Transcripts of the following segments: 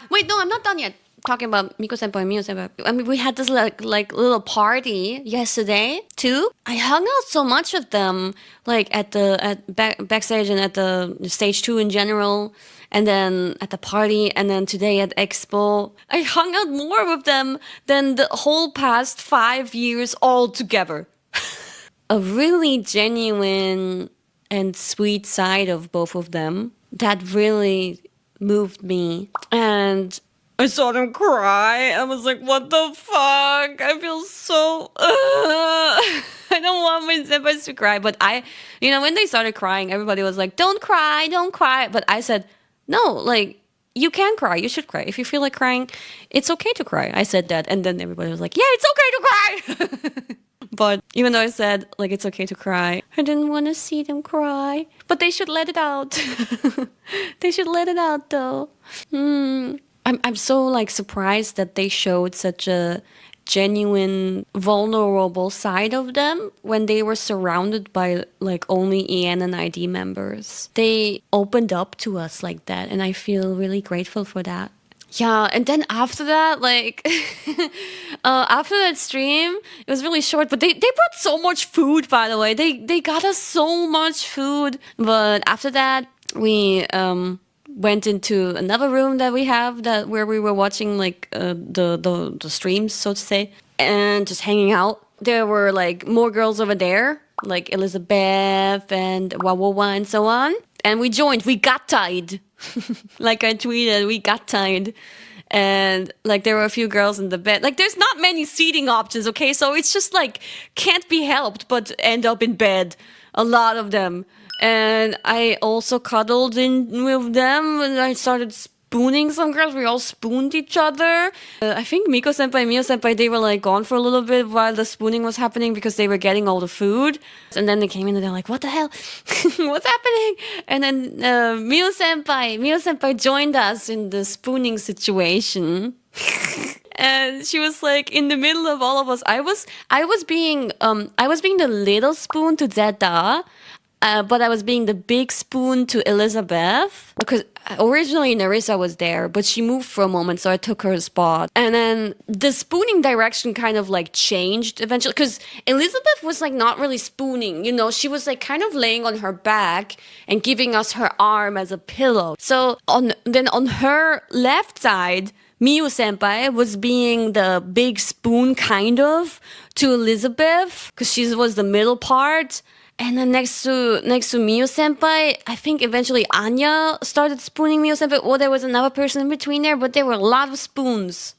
Wait, no, I'm not done yet. Talking about Miko senpai and Mio senpai. I mean, we had this like little party yesterday too. I hung out so much with them, like at backstage and at the stage 2 in general, and then at the party, and then today at Expo. I hung out more with them than the whole past 5 years all together. A really genuine and sweet side of both of them that really moved me. And I saw them cry. I was like, what the fuck? I feel so... I don't want my senpais to cry. But when they started crying, everybody was like, don't cry, don't cry. But I said, no, like, you can cry. You should cry. If you feel like crying, it's okay to cry. I said that. And then everybody was like, yeah, it's okay to cry. But even though I said, like, it's okay to cry, I didn't want to see them cry. But they should let it out. They should let it out, though. I'm so, like, surprised that they showed such a genuine, vulnerable side of them when they were surrounded by, like, only EN and ID members. They opened up to us like that, and I feel really grateful for that. Yeah, and then after that, like, after that stream, it was really short, but they brought so much food, by the way. They got us so much food. But after that, we went into another room that we have where we were watching, like, the streams, so to say, and just hanging out. There were, like, more girls over there, like Elizabeth and Wawawa and so on. And we joined. We got tied. Like I tweeted, we got tied. And like there were a few girls in the bed. Like there's not many seating options, okay? So it's just like can't be helped but end up in bed. A lot of them. And I also cuddled in with them and I started spooning some girls. We all spooned each other. I think Miko senpai and Mio senpai, they were like gone for a little bit while the spooning was happening because they were getting all the food. And then they came in and they're like, what the hell? What's happening? And then Mio senpai joined us in the spooning situation. And she was like in the middle of all of us. I was being the little spoon to Zeta. But I was being the big spoon to Elizabeth because originally Nerissa was there, but she moved for a moment, so I took her spot. And then the spooning direction kind of like changed eventually because Elizabeth was like not really spooning, you know, she was like kind of laying on her back and giving us her arm as a pillow. So on her left side, Mio senpai was being the big spoon kind of to Elizabeth because she was the middle part. And then next to Mio senpai, I think eventually Anya started spooning Mio senpai. Or there was another person in between there, but there were a lot of spoons.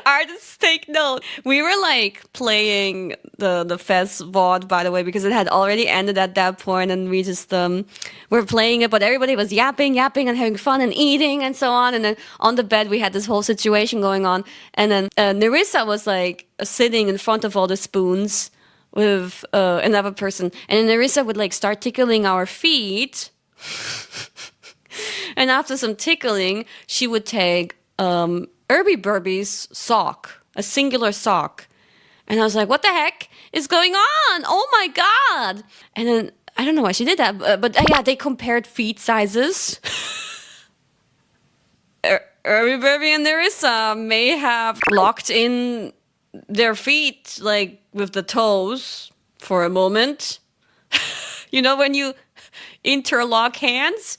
Artists take note. We were like playing the Fez VOD, by the way, because it had already ended at that point, and we just were playing it, but everybody was yapping and having fun and eating and so on. And then on the bed we had this whole situation going on, and then Nerissa was like sitting in front of all the spoons with another person, and then Nerissa would like start tickling our feet. And after some tickling, she would take Irby Burby's sock, a singular sock. And I was like, what the heck is going on? Oh my God. And then, I don't know why she did that, but yeah, they compared feet sizes. Irby Burby and Nerissa may have locked in their feet, like, with the toes for a moment. You know, when you interlock hands?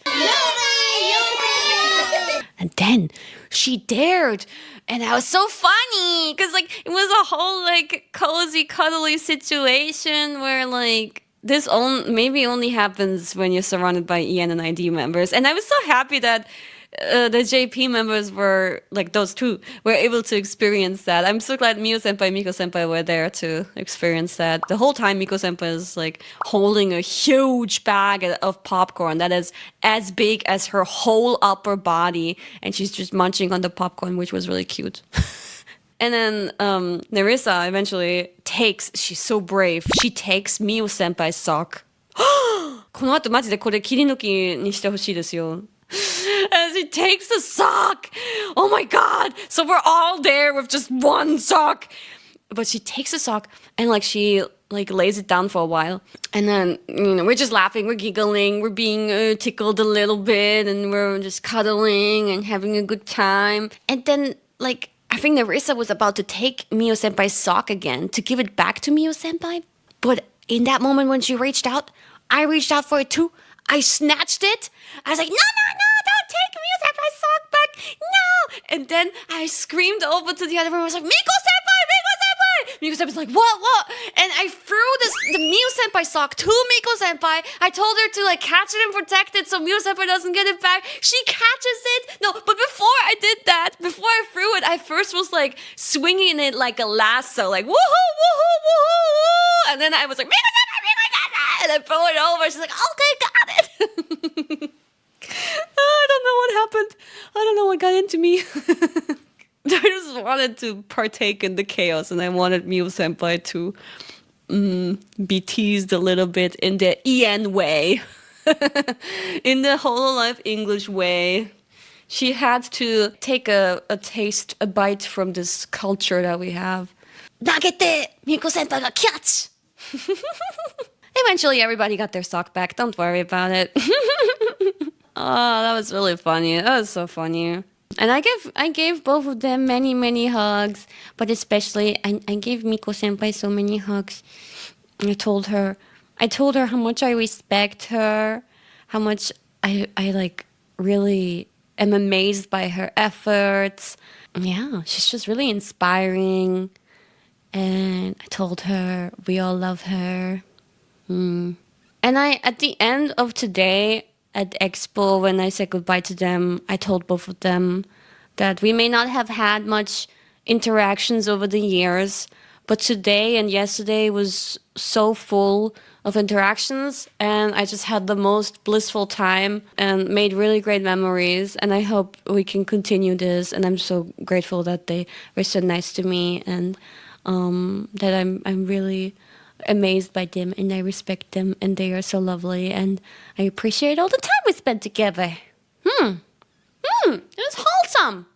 And then she dared, and that was so funny because like it was a whole like cozy cuddly situation where like this maybe only happens when you're surrounded by EN and ID members. And I was so happy that the JP members were like those two were able to experience that. I'm so glad Mio senpai, Miko senpai were there to experience that. The whole time Miko senpai is like holding a huge bag of popcorn that is as big as her whole upper body, and she's just munching on the popcorn, which was really cute. And then Nerissa eventually she's so brave, she takes Mio senpai's sock. この後マジでこれ切り抜きにしてほしいですよ。And she takes the sock. Oh my God. So we're all there with just one sock. But she takes the sock and like she like lays it down for a while. And then, we're just laughing, we're giggling, we're being tickled a little bit, and we're just cuddling and having a good time. And then, like, I think Nerissa was about to take Mio Senpai's sock again to give it back to Mio Senpai. But in that moment when she reached out, I reached out for it too. I snatched it. I was like, no, don't take Mio Senpai's sock back. No. And then I screamed over to the other room. I was like, Miko Senpai, Miko Senpai. Miko Senpai's like, what? And I threw the Mio Senpai sock to Miko Senpai. I told her to like catch it and protect it so Mio Senpai doesn't get it back. She catches it. No, but before I did that, before I threw it, I first was like swinging it like a lasso, like woohoo, woohoo, woohoo, woo. And then I was like, Miko Senpai, Miko Senpai. And I throw it over. She's like, okay, got it. I don't know what happened. I don't know what got into me. I just wanted to partake in the chaos, and I wanted Mio Senpai to be teased a little bit in the EN way. In the hololive English way. She had to take a bite from this culture that we have. Nagete! Miko Senpai ga catch! Eventually everybody got their sock back. Don't worry about it. Oh, that was really funny. That was so funny. And I gave both of them many, many hugs. But especially, I gave Miko Senpai so many hugs. I told her how much I respect her, how much I like really am amazed by her efforts. Yeah, she's just really inspiring. And I told her we all love her. And at the end of today, at Expo, when I said goodbye to them, I told both of them that we may not have had much interactions over the years, but today and yesterday was so full of interactions, and I just had the most blissful time and made really great memories, and I hope we can continue this, and I'm so grateful that they were so nice to me, and that I'm really amazed by them, and I respect them, and they are so lovely, and I appreciate all the time we spent together. It was wholesome.